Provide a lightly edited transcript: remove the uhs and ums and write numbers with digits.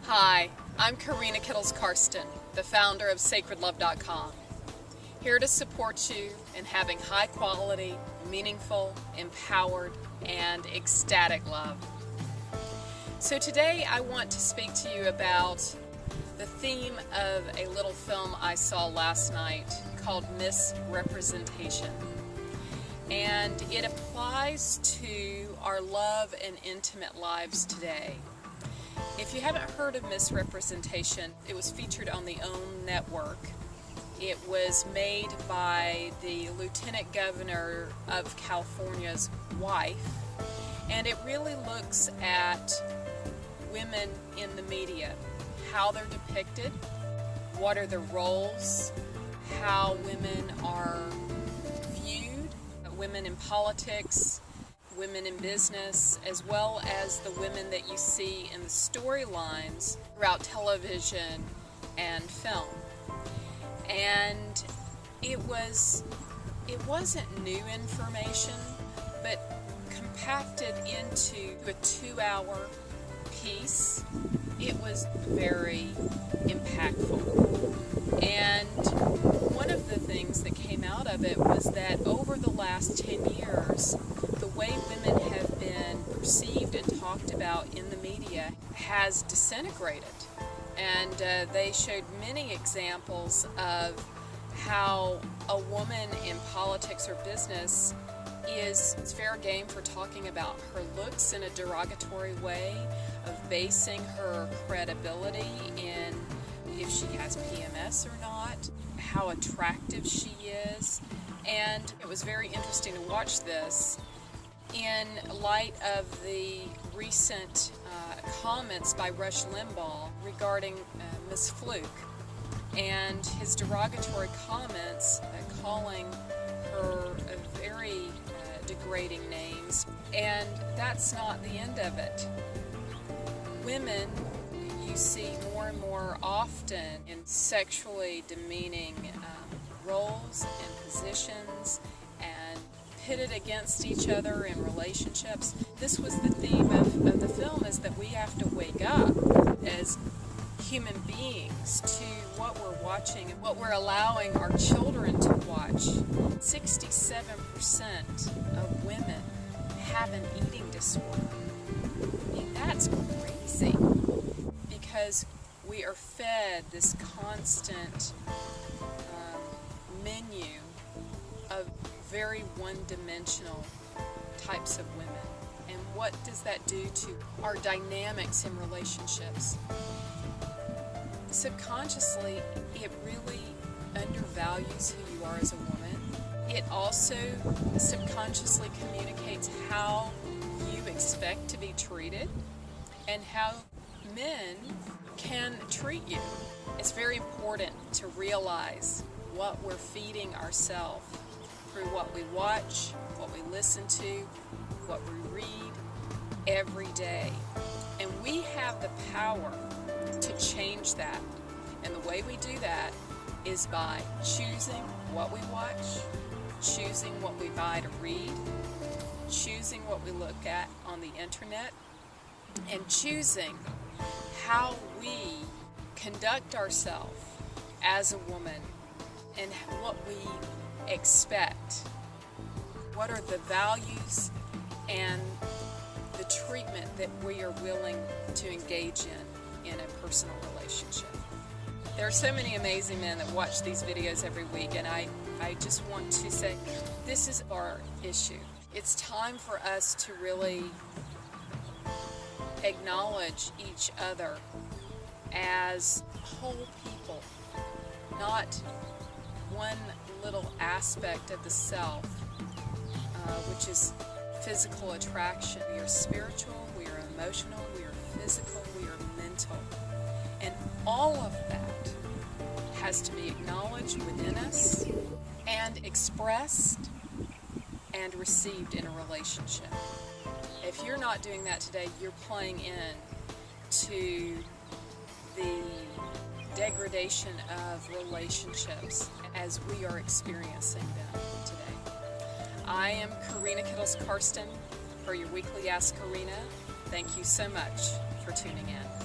Hi, I'm Karinna Kittles-Karsten, the founder of sacredlove.com, here to support you in having high quality, meaningful, empowered, and ecstatic love. So today I want to speak to you about the theme of a little film I saw last night called Misrepresentation. And it applies to our love and intimate lives today. If you haven't heard of Misrepresentation, it was featured on the OWN network. It was made by the Lieutenant Governor of California's wife, and it really looks at women in the media, how they're depicted, what are the roles, how women are viewed, women in politics, women in business, as well as the women that you see in the storylines throughout television and film. And it wasn't new information, but compacted into a 2-hour piece, it was very impactful. And one of the things that came out of it was that over the last 10 years, the way women have been perceived and talked about in the media has disintegrated. And they showed many examples of how a woman in politics or business is fair game for talking about her looks in a derogatory way, of basing her credibility in if she has PMS or not, how attractive she is. And it was very interesting to watch this in light of the recent comments by Rush Limbaugh regarding Miss Fluke and his derogatory comments calling her very degrading names. And that's not the end of it. Women you see more and more often in sexually demeaning roles and positions and pitted against each other in relationships. This was the theme of the film, is that we have to wake up as human beings to what we're watching and what we're allowing our children to watch. 67% of women have an eating disorder. I mean, that's crazy, because we are fed this constant menu of very one-dimensional types of women. And what does that do to our dynamics in relationships? Subconsciously, it really undervalues who you are as a woman. It also subconsciously communicates how you expect to be treated and how men can treat you. It's very important to realize what we're feeding ourselves through what we watch, what we listen to, what we read every day. And we have the power to change that. And the way we do that is by choosing what we watch, choosing what we buy to read, choosing what we look at on the internet, and choosing how we conduct ourselves as a woman and what we expect. What are the values and the treatment that we are willing to engage in a personal relationship. There are so many amazing men that watch these videos every week, and I just want to say this is our issue. It's time for us to really acknowledge each other as whole people, not one little aspect of the self, which is physical attraction. We are spiritual, we are emotional, we are physical, we are mental. And all of that has to be acknowledged within us and expressed and received in a relationship. If you're not doing that today, you're playing in to the degradation of relationships as we are experiencing them today. I am Karinna Kittles-Karsten for your weekly Ask Karinna. Thank you so much for tuning in.